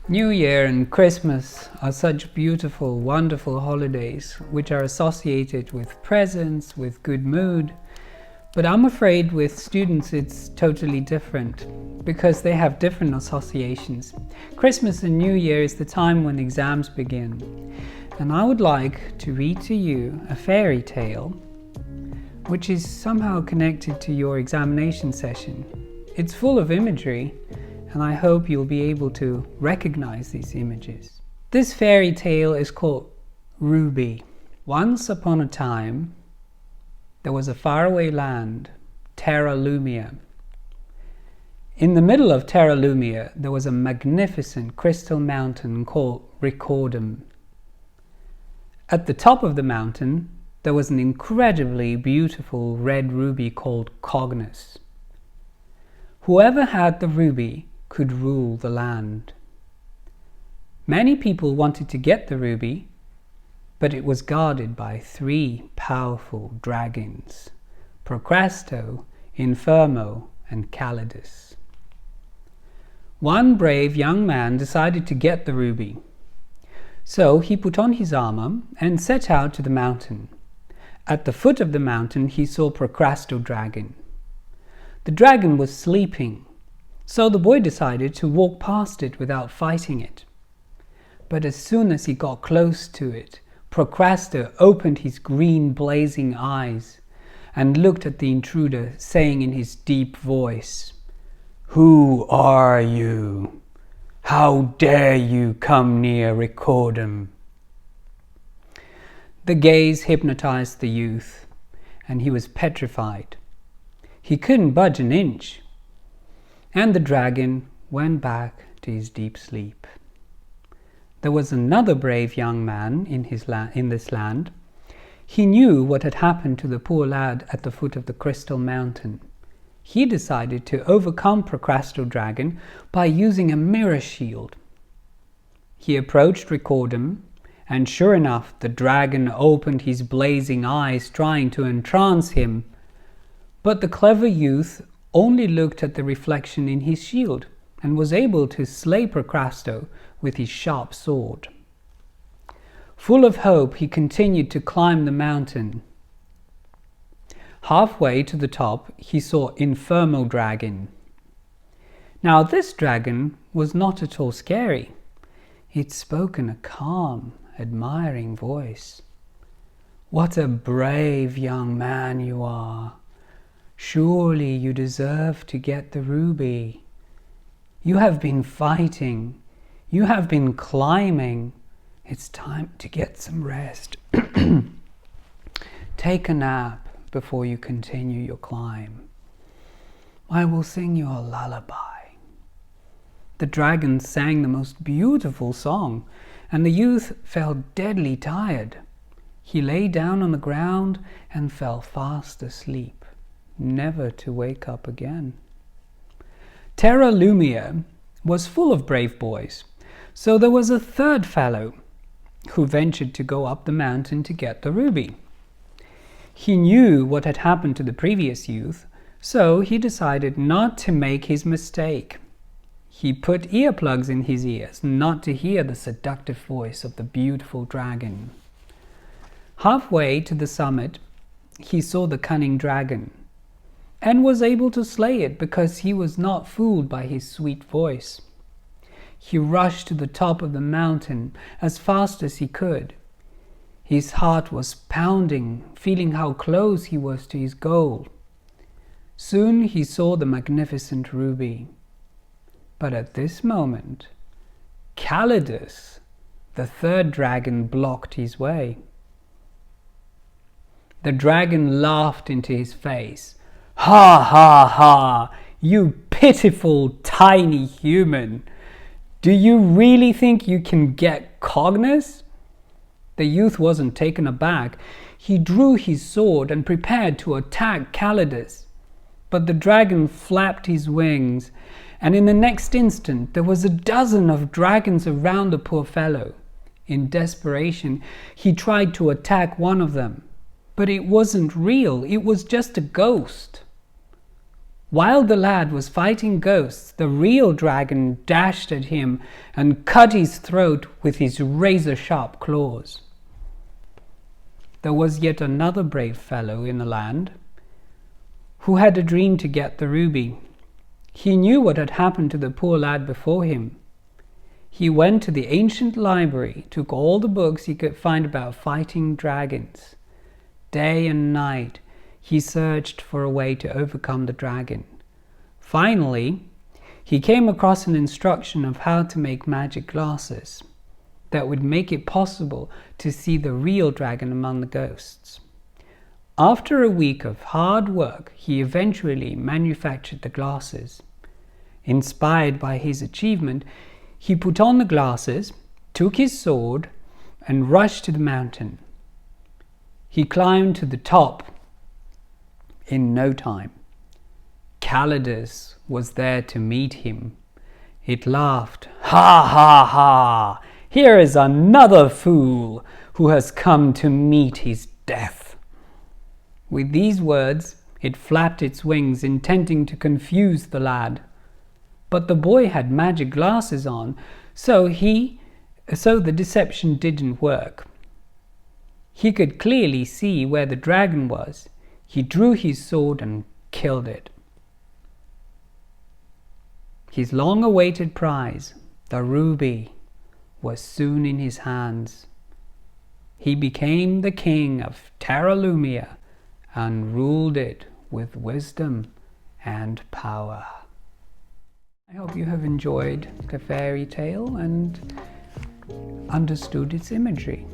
New Year and Christmas are such beautiful, wonderful holidays which are associated with presents, with good mood. But I'm afraid with students it's totally different because they have different associations. Christmas and New Year is the time when exams begin. And I would like to read to you a fairy tale which is somehow connected to your examination session. It's full of imagery, and I hope you'll be able to recognize these images. This fairy tale is called Ruby. Once upon a time, there was a faraway land, Terra Lumia. In the middle of Terra Lumia, there was a magnificent crystal mountain called Recordum. At the top of the mountain, there was an incredibly beautiful red ruby called Cognos. Whoever had the ruby could rule the land. Many people wanted to get the ruby, but it was guarded by 3 powerful dragons, Procrasto, Infermo, and Calidus. One brave young man decided to get the ruby. So he put on his armor and set out to the mountain. At the foot of the mountain he saw Procrasto dragon. The dragon was sleeping, so the boy decided to walk past it without fighting it. But as soon as he got close to it, Procrasto opened his green blazing eyes and looked at the intruder, saying in his deep voice, "Who are you? How dare you come near Recordum?" The gaze hypnotized the youth, and he was petrified. He couldn't budge an inch, and the dragon went back to his deep sleep. There was another brave young man in this land. He knew what had happened to the poor lad at the foot of the crystal mountain. He decided to overcome Procrasto dragon by using a mirror shield. He approached Recordum, and sure enough, the dragon opened his blazing eyes, trying to entrance him. But the clever youth only looked at the reflection in his shield and was able to slay Procrasto with his sharp sword. Full of hope, he continued to climb the mountain. Halfway to the top, he saw Infermo dragon. Now this dragon was not at all scary. It spoke in a calm, admiring voice. "What a brave young man you are! Surely you deserve to get the ruby. You have been fighting. You have been climbing. It's time to get some rest. Take a nap before you continue your climb. I will sing you a lullaby." The dragon sang the most beautiful song, and the youth felt deadly tired. He lay down on the ground and fell fast asleep, never to wake up again. Terra Lumia was full of brave boys, so there was a third fellow who ventured to go up the mountain to get the ruby. He knew what had happened to the previous youth, so he decided not to make his mistake. He put earplugs in his ears not to hear the seductive voice of the beautiful dragon. Halfway to the summit, he saw the cunning dragon and was able to slay it because he was not fooled by his sweet voice. He rushed to the top of the mountain as fast as he could. His heart was pounding, feeling how close he was to his goal. Soon he saw the magnificent ruby. But at this moment, Calidus, the third dragon, blocked his way. The dragon laughed into his face. "Ha ha ha! You pitiful tiny human! Do you really think you can get Cognos?" The youth wasn't taken aback. He drew his sword and prepared to attack Calidus. But the dragon flapped his wings, and in the next instant there was a dozen of dragons around the poor fellow. In desperation, he tried to attack one of them, but it wasn't real. It was just a ghost. While the lad was fighting ghosts, the real dragon dashed at him and cut his throat with his razor-sharp claws. There was yet another brave fellow in the land who had a dream to get the ruby. He knew what had happened to the poor lad before him. He went to the ancient library, took all the books he could find about fighting dragons. Day and night, he searched for a way to overcome the dragon. Finally, he came across an instruction of how to make magic glasses that would make it possible to see the real dragon among the ghosts. After a week of hard work, he eventually manufactured the glasses. Inspired by his achievement, he put on the glasses, took his sword, and rushed to the mountain. He climbed to the top in no time. Calidus was there to meet him. It laughed, "Ha ha ha! Here is another fool who has come to meet his death." With these words, it flapped its wings, intending to confuse the lad. But the boy had magic glasses on, so the deception didn't work. He could clearly see where the dragon was. He drew his sword and killed it. His long-awaited prize, the ruby, was soon in his hands. He became the king of Terra Lumia and ruled it with wisdom and power. I hope you have enjoyed the fairy tale and understood its imagery.